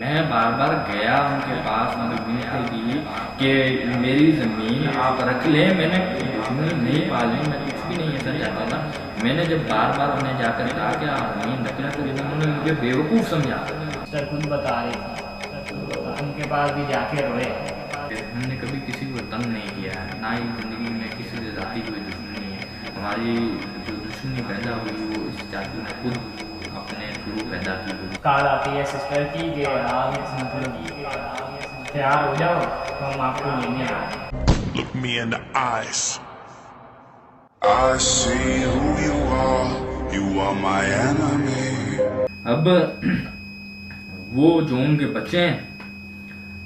मैं बार बार गया उनके पास, उनकी विनती की कि मेरी ज़मीन आप रख लें, मैंने दुश्मनी नहीं पाली, मैं कुछ भी नहीं ऐसा चाहता था। मैंने जब बार बार उन्हें जाकर कहा कि आप ज़मीन रख लें तो उन्होंने मुझे बेवकूफ़ समझा। सर खुद बता रही थी उनके पास भी जाके रोए। हमने कभी किसी को तंग नहीं किया है, ना ही ज़िंदगी में किसी से ज़ाती कोई दुश्मनी है। हमारी जो दुश्मनी पैदा हुई वो इस चाचू ने खुद अपने थ्रू पैदा की हुई। कॉल आती है सिस्टर की कि आप तैयार हो जाओ तो हम आपको लेने आए। Look me in the eyes. I see who you are my enemy. अब वो जो उनके बच्चे हैं,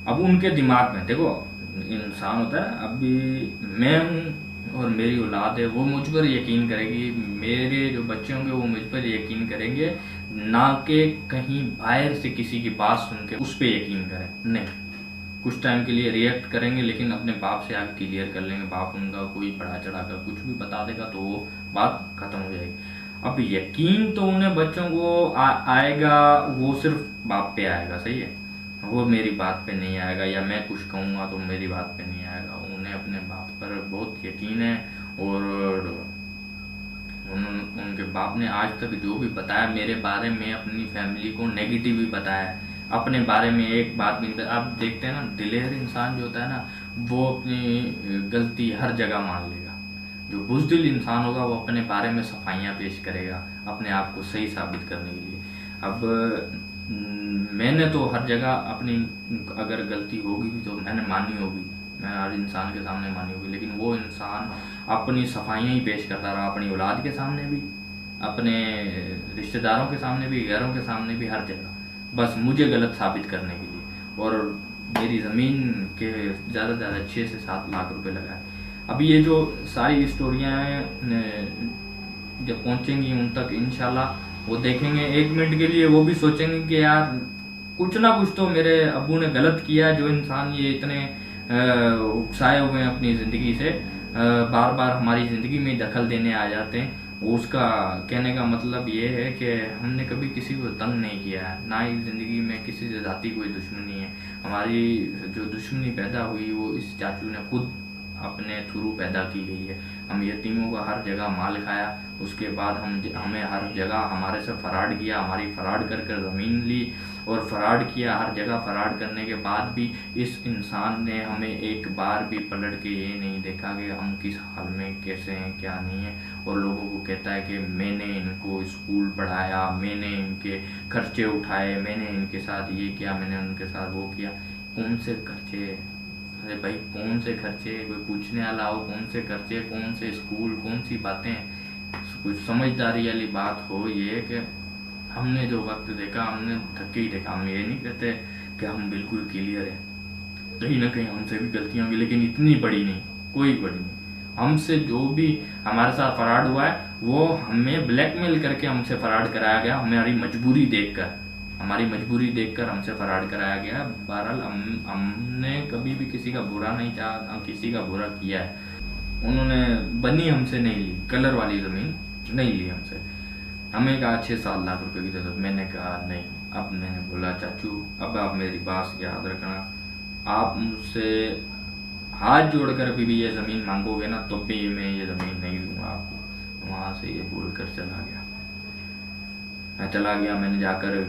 अब उनके दिमाग में देखो इंसान होता है, अभी मैं हूँ और मेरी औलाद है, वो मुझ पर यकीन करेगी, मेरे जो बच्चे होंगे वो मुझ पर यकीन करेंगे, ना कि कहीं बाहर से किसी की बात सुन के उस पर यकीन करें। नहीं, कुछ टाइम के लिए रिएक्ट करेंगे लेकिन अपने बाप से आगे क्लियर कर लेंगे। बाप उनका कोई बढ़ा चढ़ा कर कुछ भी बता देगा तो वो बात खत्म हो जाएगी। अब यकीन तो उन्हें बच्चों को आएगा, वो सिर्फ बाप पे आएगा, सही है, वो मेरी बात पे नहीं आएगा, या मैं कुछ कहूँगा तो मेरी बात पे नहीं आएगा। उन्हें अपने बाप पर बहुत यकीन है और उनके बाप ने आज तक जो भी बताया मेरे बारे में, अपनी फैमिली को नेगेटिव ही बताया है, अपने बारे में एक बात भी नहीं। आप देखते हैं ना, दिलेर इंसान जो होता है ना, वो अपनी गलती हर जगह मान लेगा। जो बुज़दिल इंसान होगा वो अपने बारे में सफाइयाँ पेश करेगा अपने आप को सही साबित करने के लिए। अब मैंने तो हर जगह अपनी अगर गलती होगी भी तो मैंने मानी होगी, मैं हर इंसान के सामने मानी होगी, लेकिन वो इंसान अपनी सफाइयाँ ही पेश करता रहा, अपनी औलाद के सामने भी, अपने रिश्तेदारों के सामने भी, गैरों के सामने भी, हर जगह, बस मुझे गलत साबित करने के लिए। और मेरी ज़मीन के ज़्यादा से ज़्यादा 6 से 7 लाख रुपए लगाए। अभी ये जो सारी स्टोरियाँ हैं जब पहुँचेंगी उन तक इंशाल्लाह वो देखेंगे, 1 मिनट के लिए वो भी सोचेंगे कि यार कुछ ना कुछ तो मेरे अब्बू ने गलत किया। जो इंसान ये इतने उकसाए हुए हैं अपनी ज़िंदगी से, बार बार हमारी ज़िंदगी में दखल देने आ जाते हैं, उसका कहने का मतलब ये है कि हमने कभी किसी को तंग नहीं किया है, ना ही ज़िंदगी में किसी से ज़ाती कोई दुश्मनी है। हमारी जो दुश्मनी पैदा हुई वो इस चाचू ने खुद अपने थ्रू पैदा की गई है। हम यतीमों का हर जगह माल खाया, उसके बाद हमें हर जगह हमारे से फराड किया, हमारी फराड कर कर ज़मीन ली और फराड किया। हर जगह फराड करने के बाद भी इस इंसान ने हमें एक बार भी पलट के ये नहीं देखा कि हम किस हाल में कैसे हैं क्या नहीं है, और लोगों को कहता है कि मैंने इनको स्कूल पढ़ाया, मैंने इनके खर्चे उठाए, मैंने इनके साथ ये किया, मैंने उनके साथ वो किया। कौन से खर्चे? अरे भाई कौन से खर्चे? कोई पूछने वाला हो कौन से खर्चे, कौन से स्कूल, कौन सी बातें? कुछ समझदारी वाली बात हो ये कि हमने जो वक्त देखा हमने थके ही देखा। हम ये नहीं कहते कि हम बिल्कुल क्लियर हैं, कहीं ना कहीं हमसे भी गलतियाँ होंगी, लेकिन इतनी बड़ी नहीं, कोई बड़ी नहीं। हमसे जो भी हमारे साथ फराड हुआ है वो हमें ब्लैकमेल करके हमसे फराड कराया गया, हमारी मजबूरी देखकर हमसे फराड कराया गया। बहरहाल हमने कभी भी किसी का बुरा नहीं चाहा, ना किसी का बुरा किया है। उन्होंने बनी हमसे नहीं ली, कलर वाली ज़मीन नहीं ली हमसे। हमें कहा 6-7 लाख रुपए की जरूरत, मैंने कहा नहीं। अब मैंने बोला चाचू अब आप मेरी बात याद रखना, आप मुझसे हाथ जोड़कर अभी भी ये ज़मीन मांगोगे ना तो भी मैं ये ज़मीन नहीं दूंगा आपको। वहाँ से ये बोल कर चला गया। मैं चला गया, मैंने जाकर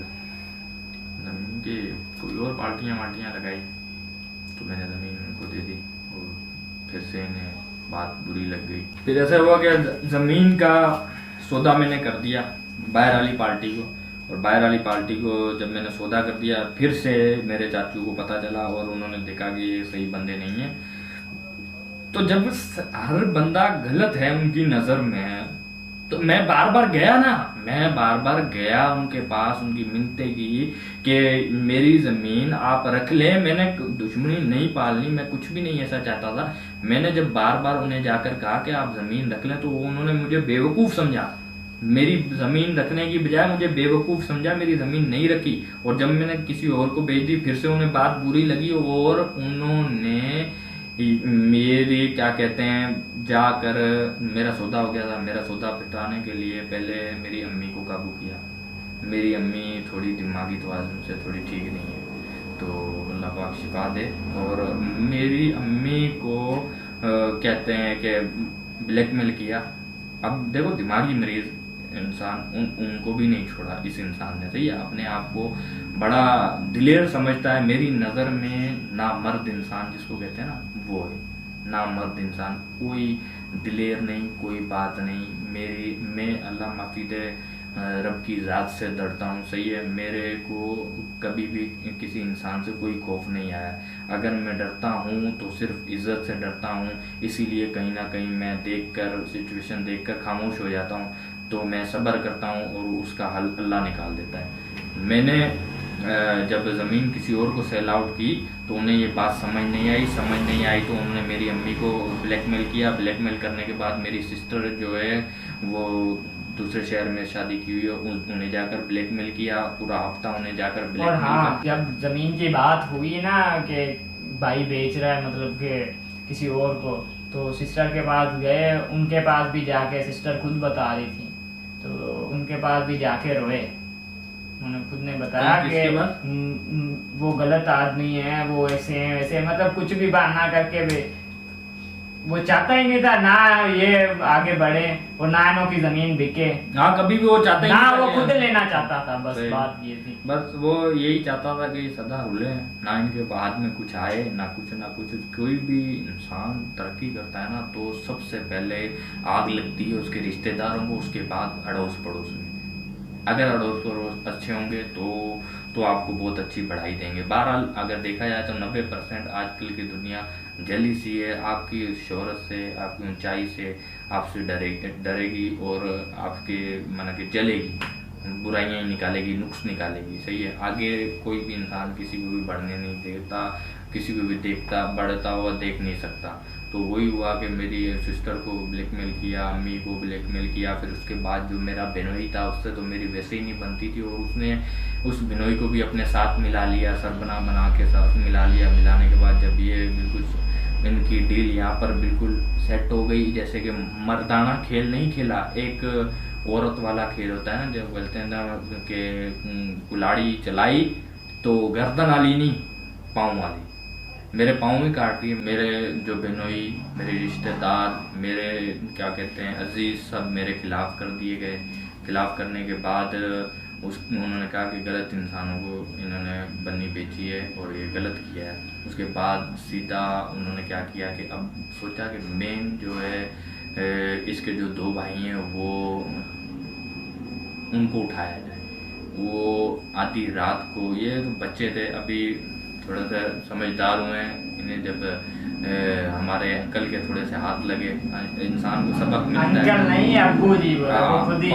ज़मीन की कोई और पार्टियाँ लगाई तो मैंने ज़मीन उनको दे दी और फिर से इन्हें बात बुरी लग गई। फिर ऐसा हुआ कि ज़मीन का सौदा मैंने कर दिया बाहर वाली पार्टी को, और बाहर वाली पार्टी को जब मैंने सौदा कर दिया फिर से मेरे चाचू को पता चला और उन्होंने देखा कि ये सही बंदे नहीं हैं। तो जब हर बंदा गलत है उनकी नज़र में तो मैं बार बार गया उनके पास, उनकी मिन्नतें की कि मेरी ज़मीन आप रख लें, मैंने दुश्मनी नहीं पालनी, मैं कुछ भी नहीं ऐसा चाहता था। मैंने जब बार बार उन्हें जाकर कहा कि आप ज़मीन रख लें तो उन्होंने मुझे बेवकूफ़ समझा, मेरी ज़मीन रखने की बजाय मुझे बेवकूफ़ समझा, मेरी ज़मीन नहीं रखी। और जब मैंने किसी और को बेच दी फिर से उन्हें बात बुरी लगी और उन्होंने मेरी क्या कहते हैं जाकर मेरा सौदा हो गया था। मेरा सौदा पिटाने के लिए पहले मेरी अम्मी को काबू किया। मेरी अम्मी थोड़ी दिमागी तवाज़ुन से थोड़ी ठीक नहीं है, चुका दे। और मेरी अम्मी को कहते हैं कि ब्लैकमेल किया। अब देखो दिमागी मरीज इंसान उनको भी नहीं छोड़ा इस इंसान ने, सही है। अपने आप को बड़ा दिलेर समझता है। मेरी नज़र में नामर्द इंसान जिसको कहते हैं ना, वो है नामर्द इंसान। कोई दिलेर नहीं, कोई बात नहीं। मैं अल्लाह माफी दे रब की ज़ात से डरता हूँ, सही है। मेरे को कभी भी किसी इंसान से कोई खौफ नहीं आया। अगर मैं डरता हूँ तो सिर्फ इज़्ज़त से डरता हूँ, इसीलिए कहीं ना कहीं मैं देखकर सिचुएशन देखकर खामोश हो जाता हूँ। तो मैं सब्र करता हूँ और उसका हल अल्लाह निकाल देता है। मैंने जब ज़मीन किसी और को सेल आउट की तो उन्हें ये बात समझ नहीं आई तो उन्होंने मेरी अम्मी को ब्लैकमेल किया। ब्लैकमेल करने के बाद मेरी सिस्टर जो है वो दूसरे शहर में शादी की हुई है, उन्हें जाकर ब्लैकमेल किया। पूरा हफ्ता उन्हें जाकर और ब्लैकमेल हाँ, जब जमीन की बात हुई ना कि भाई बेच रहा है मतलब कि किसी और को, तो सिस्टर के पास गए। उनके पास भी जाके सिस्टर खुद बता रही थी, तो उनके पास भी जाके रोए। उन्होंने खुद ने बताया कि वो गलत आदमी है, वो ऐसे हैं वैसे, मतलब कुछ भी बहाना करके भी वो चाहता ही नहीं था ना ये आगे बढ़े और ना इनों की जमीन बिके। हाँ, कभी भी वो चाहता ही ना, नहीं था वो खुद लेना चाहता था, बस बात ये थी। बस वो यही चाहता था कि सदा रुले, ना इनके हाथ में कुछ आए ना कुछ। कोई भी इंसान तरक्की करता है ना तो सबसे पहले आग लगती है उसके रिश्तेदारों को, उसके बाद अड़ोस पड़ोस में। अगर अड़ोस पड़ोस अच्छे होंगे तो आपको बहुत अच्छी पढ़ाई देंगे। बहरहाल अगर देखा जाए तो 90% आजकल की दुनिया जली सी है। आपकी शोहरत से, आपकी ऊंचाई से आपसे डरेगी और आपके माना कि जलेगी, बुराइयां ही निकालेगी, नुक्स निकालेगी, सही है। आगे कोई भी इंसान किसी को भी बढ़ने नहीं देता, किसी को भी देखता बढ़ता हुआ देख नहीं सकता। तो वही हुआ कि मेरी सिस्टर को ब्लैकमेल किया, अम्मी को ब्लैकमेल किया। फिर उसके बाद जो मेरा बिनोई था उससे तो मेरी वैसे ही नहीं बनती थी, और उसने उस बिनोई को भी अपने साथ मिला लिया, सरबना बना के साथ मिला लिया। मिलाने के बाद जब ये बिल्कुल इनकी डील यहाँ पर बिल्कुल सेट हो गई, जैसे कि मर्दाना खेल नहीं खेला, एक औरत वाला खेल होता है ना, जब बोलते हैं ना कि कुल्हाड़ी चलाई तो गर्दन वाली नहीं पाँव वाली, मेरे पाँव में काट दिए। मेरे जो बिनोई, मेरे रिश्तेदार, मेरे क्या कहते हैं अजीज, सब मेरे खिलाफ कर दिए गए। खिलाफ करने के बाद उन्होंने कहा कि गलत इंसानों को इन्होंने बन्नी बेची है और ये गलत किया है। उसके बाद सीधा उन्होंने क्या किया कि अब सोचा कि मेन जो है इसके जो 2 भाई हैं वो उनको उठाया जाए। वो आधी रात को, ये तो बच्चे थे अभी, थोड़ा सा समझदार हुए हैं, इन्हें जब हमारे अंकल के थोड़े से हाथ लगे, इंसान को सबक मिलता है। अंकल नहीं, अब्बू जी खुद ही।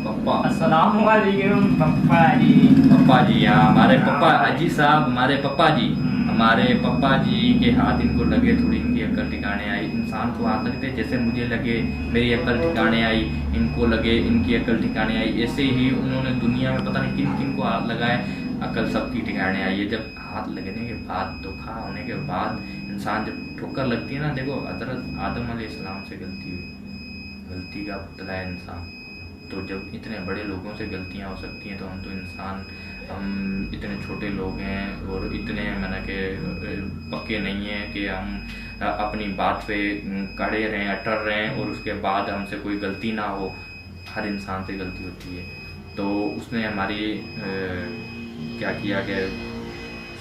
पप्पा अस्सलाम वालेकुम पप्पा जी। पप्पा जी, हाँ हमारे पप्पा अजी साहब, हमारे पप्पा जी, हमारे पप्पा जी के हाथ इनको लगे, थोड़ी इनकी अक्ल ठिकाने आई। इंसान को हाथ लगते जैसे मुझे लगे, मेरी अक्ल ठिकाने आई, इनको लगे, इनकी अक्ल ठिकाने आई। ऐसे ही उन्होंने दुनिया में पता नहीं किन किन को हाथ लगाए, अकल सबकी ठिकाने आई है। जब हाथ लगने के बाद, धोखा होने के बाद, इंसान जब ठोकर लगती है ना, देखो हज़रत आदम अलैहिस्सलाम से गलती हुई, गलती का पुतला है इंसान। तो जब इतने बड़े लोगों से गलतियां हो सकती हैं तो हम तो इंसान, हम इतने छोटे लोग हैं और इतने मैंने के पक्के नहीं हैं कि हम अपनी बात पे कड़े रहें, अटल रहें और उसके बाद हमसे कोई गलती ना हो। हर इंसान से गलती होती है। तो उसने हमारी क्या किया कि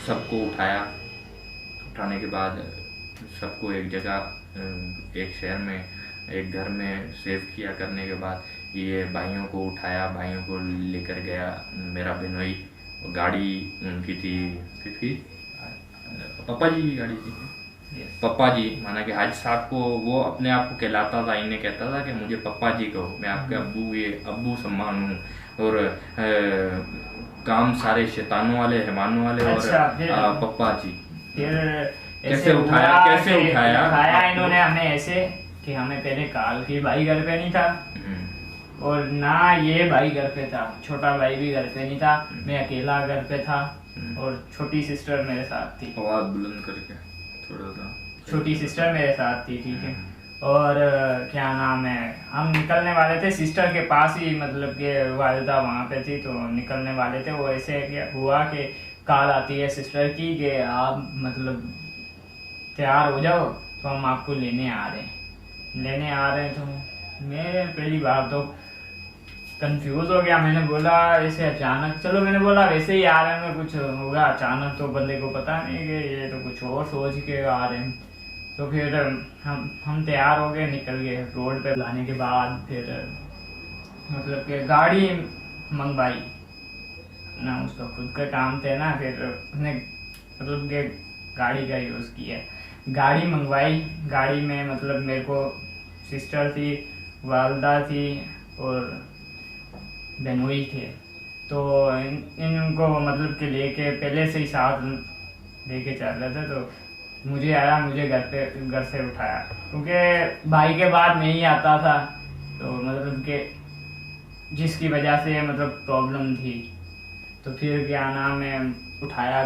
सबको उठाया, उठाने के बाद सबको एक जगह, एक शहर में, एक घर में सेव किया। करने के बाद ये भाइयों को उठाया, भाइयों को लेकर गया। मेरा बिनोई, गाड़ी उनकी थी, किसकी, पापा जी की गाड़ी थी। पापा जी माना कि हाजी साहब को वो अपने आप को कहलाता था, इन्हें कहता था कि मुझे पापा जी कहो, मैं आपके अब्बू, ये अब्बू सम्मान हूँ। और काम सारे शैतानों वाले, हैवानों वाले। अच्छा, और पापा जी फिर कैसे उठाया इन्होंने हमें ऐसे कि हमें पहले काल की भाई घर पे नहीं था और ना ये भाई घर पे था, छोटा भाई भी घर पे नहीं था, मैं अकेला घर पे था और छोटी सिस्टर मेरे साथ थी। आवाज बुलंद करके थोड़ा सा। छोटी सिस्टर मेरे साथ थी, ठीक है। और क्या नाम है, हम निकलने वाले थे सिस्टर के पास ही, मतलब कि वालिदा वहाँ पे थी तो निकलने वाले थे। वो ऐसे हुआ कि कॉल आती है सिस्टर की कि आप मतलब तैयार हो जाओ, तो हम आपको लेने आ रहे हैं। तो मैं पहली बार तो कंफ्यूज हो गया। मैंने बोला ऐसे अचानक, चलो मैंने बोला वैसे ही आ रहे हैं, कुछ होगा अचानक तो बंदे को पता नहीं कि ये तो कुछ और सोच के आ रहे हैं। तो फिर हम तैयार हो गए, निकल गए। रोड पे लाने के बाद फिर मतलब कि गाड़ी मंगवाई ना, उसका खुद का काम थे ना, फिर उसने मतलब कि गाड़ी का यूज़ किया, गाड़ी मंगवाई। गाड़ी में मतलब मेरे को सिस्टर थी, वालदा थी और बेनोई थे। तो इनको मतलब कि लेके पहले से ही साथ लेके चल रहे थे। तो मुझे घर से उठाया, क्योंकि भाई के बाद नहीं आता था, तो मतलब कि जिसकी वजह से मतलब प्रॉब्लम थी। तो फिर क्या नाम है, उठाया